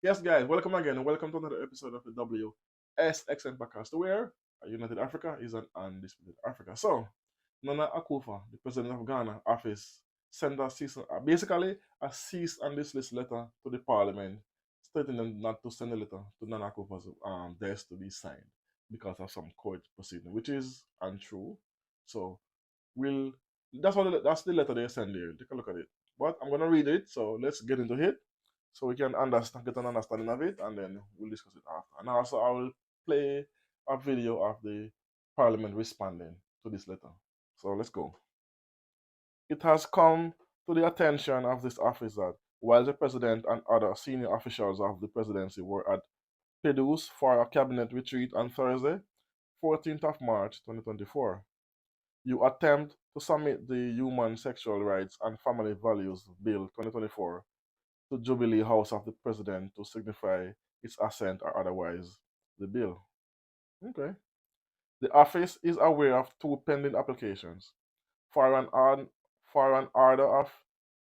Yes, guys, welcome again and welcome to another episode of the WSXN podcast, where United Africa is an undisputed Africa. So, Nana Akufo, the president of Ghana, office sent basically a cease and desist letter to the parliament, stating them not to send a letter to Nana Akufo's desk to be signed because of some court proceeding, which is untrue. So, we'll that's the letter they send there. Take a look at it. But I'm gonna read it, so let's get into it so we can get an understanding of it, and then we'll discuss it after. And also, I will play a video of the parliament responding to this letter. So let's go. It has come to the attention of this office that while the president and other senior officials of the presidency were at Pedus for a cabinet retreat on Thursday, 14th of March 2024, you attempt to submit the Human Sexual Rights and Family Values Bill 2024 to Jubilee House of the President to signify its assent or otherwise the bill. Okay. The office is aware of two pending applications for an order of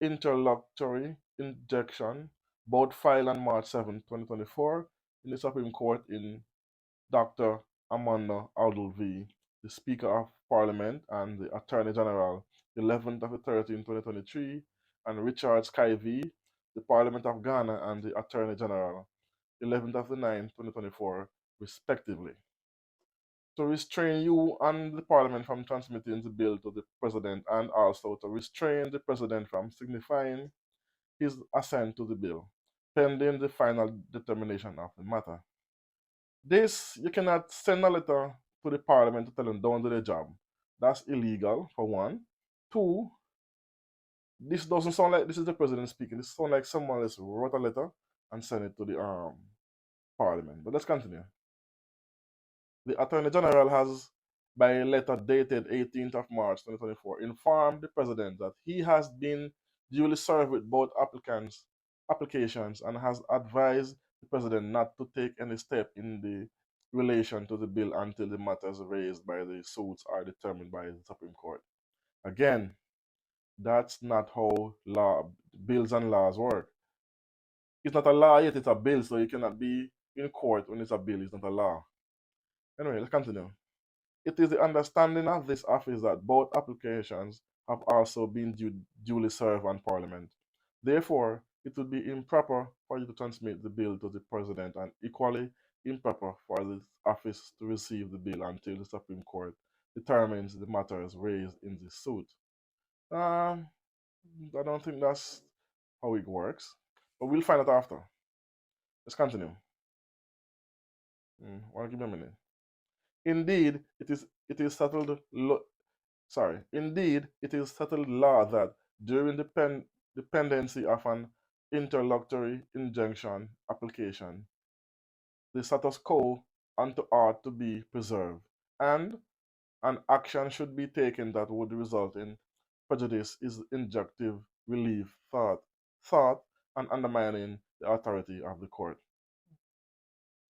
interlocutory injunction, both filed on March 7, 2024, in the Supreme Court in Dr. Amanda Aldul v. the Speaker of Parliament and the Attorney General, 11th of the 13th, 2023, and Richard Sky v. the Parliament of Ghana and the Attorney General, 11th of the 9th, 2024, respectively, to restrain you and the Parliament from transmitting the bill to the President and also to restrain the President from signifying his assent to the bill, pending the final determination of the matter. This, you cannot send a letter to the Parliament to tell them don't do their job. That's illegal, for one. Two, this doesn't sound like this is the President speaking. This sounds like someone else wrote a letter and sent it to the Parliament. But let's continue. The Attorney General has, by a letter dated 18th of March 2024, informed the President that he has been duly served with both applications and has advised the President not to take any step in the relation to the bill until the matters raised by the suits are determined by the Supreme Court. Again, that's not how bills and laws work. It's not a law yet, it's a bill, so you cannot be in court when it's a bill, it's not a law. Anyway, let's continue. It is the understanding of this office that both applications have also been duly served on Parliament. Therefore, it would be improper for you to transmit the bill to the President and equally improper for this office to receive the bill until the Supreme Court determines the matters raised in this suit. I don't think that's how it works, but we'll find out after. Let's continue. Give me a minute. Indeed, it is settled Indeed, it is settled law that during the pendency of an interlocutory injunction application, the status quo ought to be preserved, and an action should be taken that would result in prejudice is injunctive relief thought and undermining the authority of the court.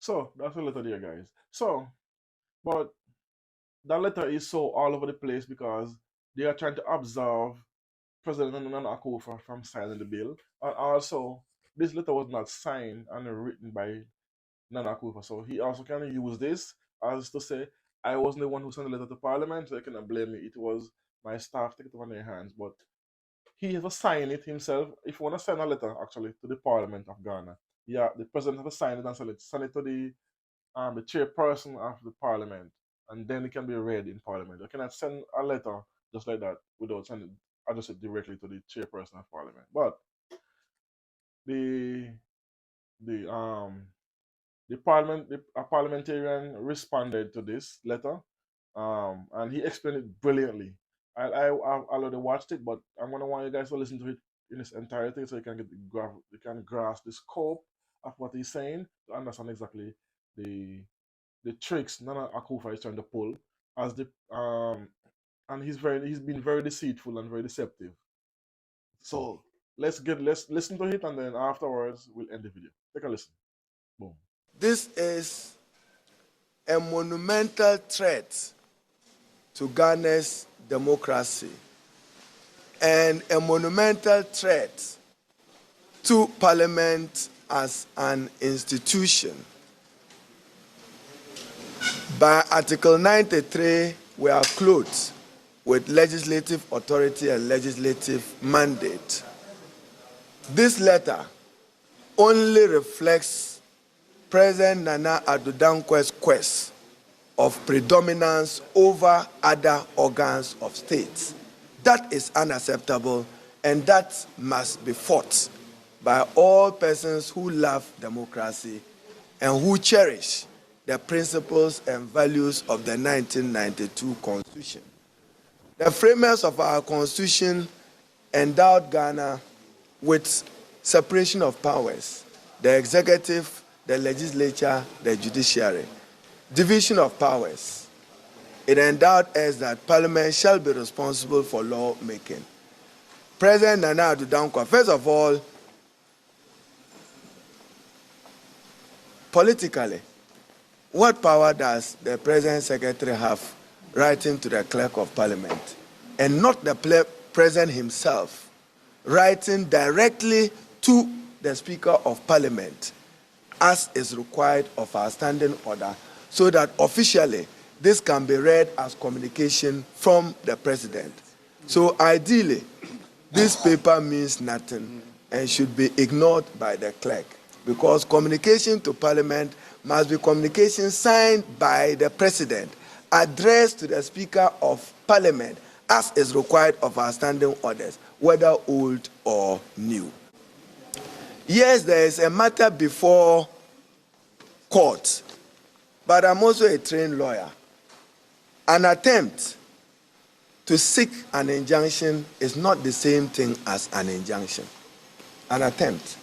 So that's the letter there, guys. But that letter is so all over the place because they are trying to absolve President Nana Akufo from signing the bill. And also, this letter was not signed and written by Nana Akufo. So he also can use this as to say, I wasn't the one who sent the letter to Parliament, so they cannot blame me. It was my staff take it on their hands. But he has to sign it himself. If you want to send a letter, actually, to the Parliament of Ghana, yeah, the President has to sign it and send it to the chairperson of the Parliament, and then it can be read in Parliament. You cannot send a letter just like that without sending address it directly to the chairperson of Parliament. But the parliamentarian responded to this letter, and he explained it brilliantly. I've already watched it, but I'm gonna want you guys to listen to it in its entirety so you can grasp the scope of what he's saying to understand exactly the tricks Nana Akufo is trying to pull as the and he's been very deceitful and very deceptive. So let's listen to it, and then afterwards we'll end the video. Take a listen. Boom. This is a monumental threat to Ghana's democracy and a monumental threat to Parliament as an institution. By Article 93, we are clothed with legislative authority and legislative mandate. This letter only reflects President Nana Addo Dankwa's quest of predominance over other organs of state. That is unacceptable, and that must be fought by all persons who love democracy and who cherish the principles and values of the 1992 Constitution. The framers of our Constitution endowed Ghana with separation of powers: the executive, the legislature, the judiciary. Division of powers. It endowed us that Parliament shall be responsible for law making. President Nana Addo Dankwa, first of all, politically, what power does the President Secretary have writing to the Clerk of Parliament, and not the President himself writing directly to the Speaker of Parliament, as is required of our standing order, so that officially this can be read as communication from the President? So ideally, this paper means nothing and should be ignored by the clerk, because communication to Parliament must be communication signed by the President, addressed to the Speaker of Parliament, as is required of our standing orders, whether old or new. Yes, there is a matter before court, but I'm also a trained lawyer. An attempt to seek an injunction is not the same thing as an injunction. An attempt,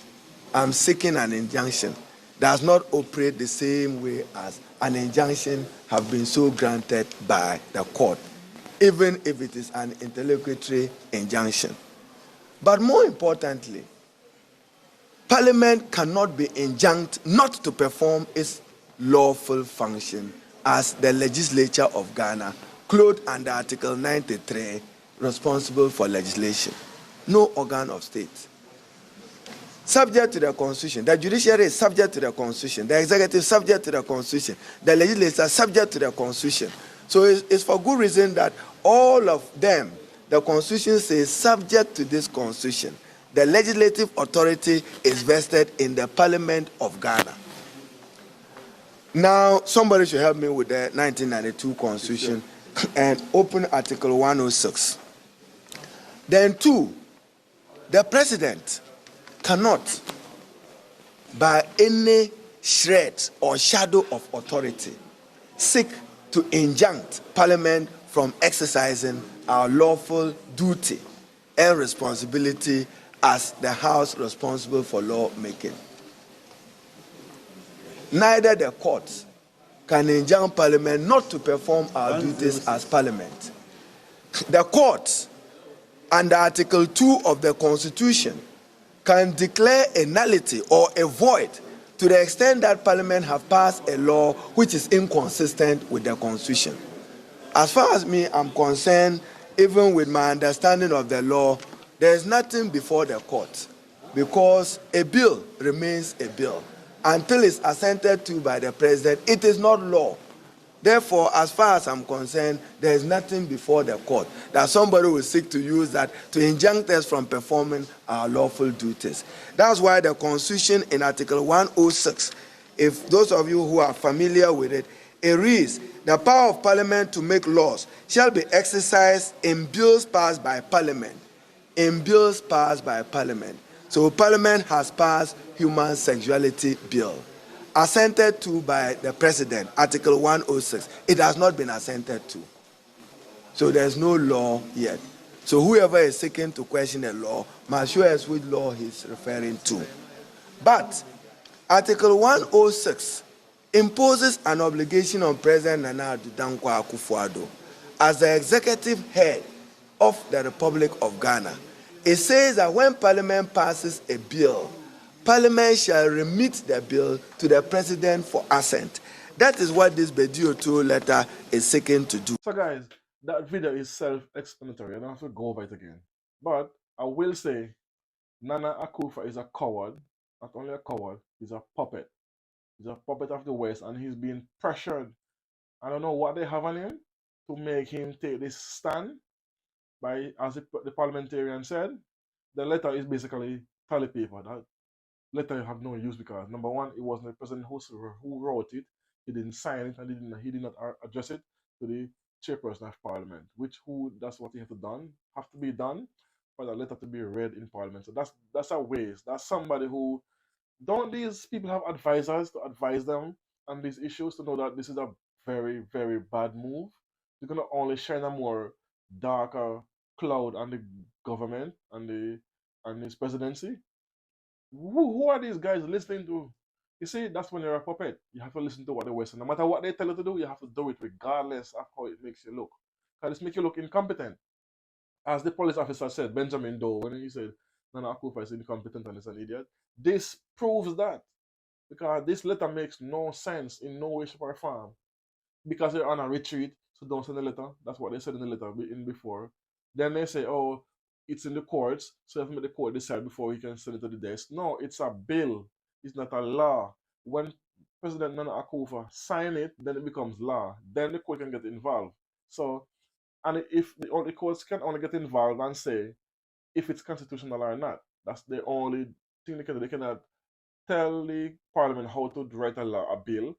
I'm seeking an injunction, does not operate the same way as an injunction have been so granted by the court, even if it is an interlocutory injunction. But more importantly, Parliament cannot be enjoined not to perform its lawful function as the legislature of Ghana, clothed under Article 93, responsible for legislation. No organ of state. Subject to the Constitution. The judiciary is subject to the Constitution. The executive subject to the Constitution. The legislature subject to the Constitution. So it's for good reason that all of them, the Constitution says, subject to this Constitution. The legislative authority is vested in the Parliament of Ghana. Now, somebody should help me with the 1992 Constitution and open Article 106. Then 2, the President cannot, by any shred or shadow of authority, seek to injunct Parliament from exercising our lawful duty and responsibility as the House responsible for law making. Neither the courts can enjoin Parliament not to perform our duties as Parliament. The courts, under Article 2 of the Constitution, can declare a nullity or a void to the extent that Parliament have passed a law which is inconsistent with the Constitution. As far as me, I'm concerned, even with my understanding of the law, there is nothing before the court, because a bill remains a bill. Until it's assented to by the President, it is not law. Therefore, as far as I'm concerned, there is nothing before the court that somebody will seek to use that to injunct us from performing our lawful duties. That's why the Constitution in Article 106, if those of you who are familiar with it, it reads, the power of Parliament to make laws shall be exercised in bills passed by Parliament. In bills passed by Parliament. So Parliament has passed Human Sexuality Bill, assented to by the President, Article 106. It has not been assented to. So there's no law yet. So whoever is seeking to question a law must show us which law he's referring to. But Article 106 imposes an obligation on President Nana Addo Dankwa Akufo as the executive head of the Republic of Ghana. It says that when Parliament passes a bill, Parliament shall remit the bill to the President for assent. That is what this Bedioto letter is seeking to do. So guys, that video is self-explanatory. I don't have to go over it again. But I will say, Nana Akufo is a coward not only a coward, he's a puppet. He's a puppet of the West, and he's being pressured. I don't know what they have on him to make him take this stand. By, as the parliamentarian said, the letter is basically toilet paper. That letter have no use because number one, it wasn't the president who wrote it. He didn't sign it, and he did not address it to the chairperson of parliament. That's what he have to be done for the letter to be read in parliament. So that's a waste. That's somebody who don't these people have advisors to advise them on these issues to know that this is a very, very bad move? You're gonna only shine a more darker cloud on the government and his presidency. Who are these guys listening to? You see, that's when you're a puppet. You have to listen to what they say. No matter what they tell you to do, you have to do it regardless of how it makes you look. Because it makes you look incompetent. As the police officer said, Benjamin Doe, when he said Nana Akufo is incompetent and is an idiot, this proves that. Because this letter makes no sense in no way, shape, or form. Because they're on a retreat, so don't send the letter. That's what they said in the letter in before. Then they say, oh, it's in the courts, so you have to make the court decide before you can send it to the desk. No, it's a bill. It's not a law. When President Nana Akufo sign it, then it becomes law. Then the court can get involved. So, and if the courts can only get involved and say if it's constitutional or not. That's the only thing they can do. They cannot tell the parliament how to write a law, a bill.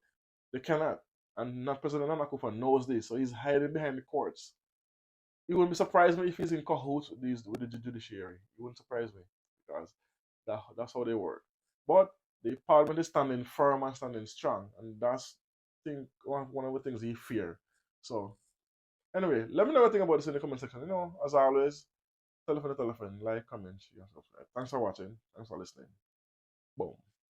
They cannot. And not President Nana Akufo knows this, so he's hiding behind the courts. It wouldn't be surprised me if he's in cahoots with the judiciary. It wouldn't surprise me because that's how they work. But the parliament is standing firm and standing strong, and that's one of the things he fear. So anyway, let me know what you think about this in the comment section. As always, telephone, like, comment, share, subscribe. Thanks for watching. Thanks for listening. Boom.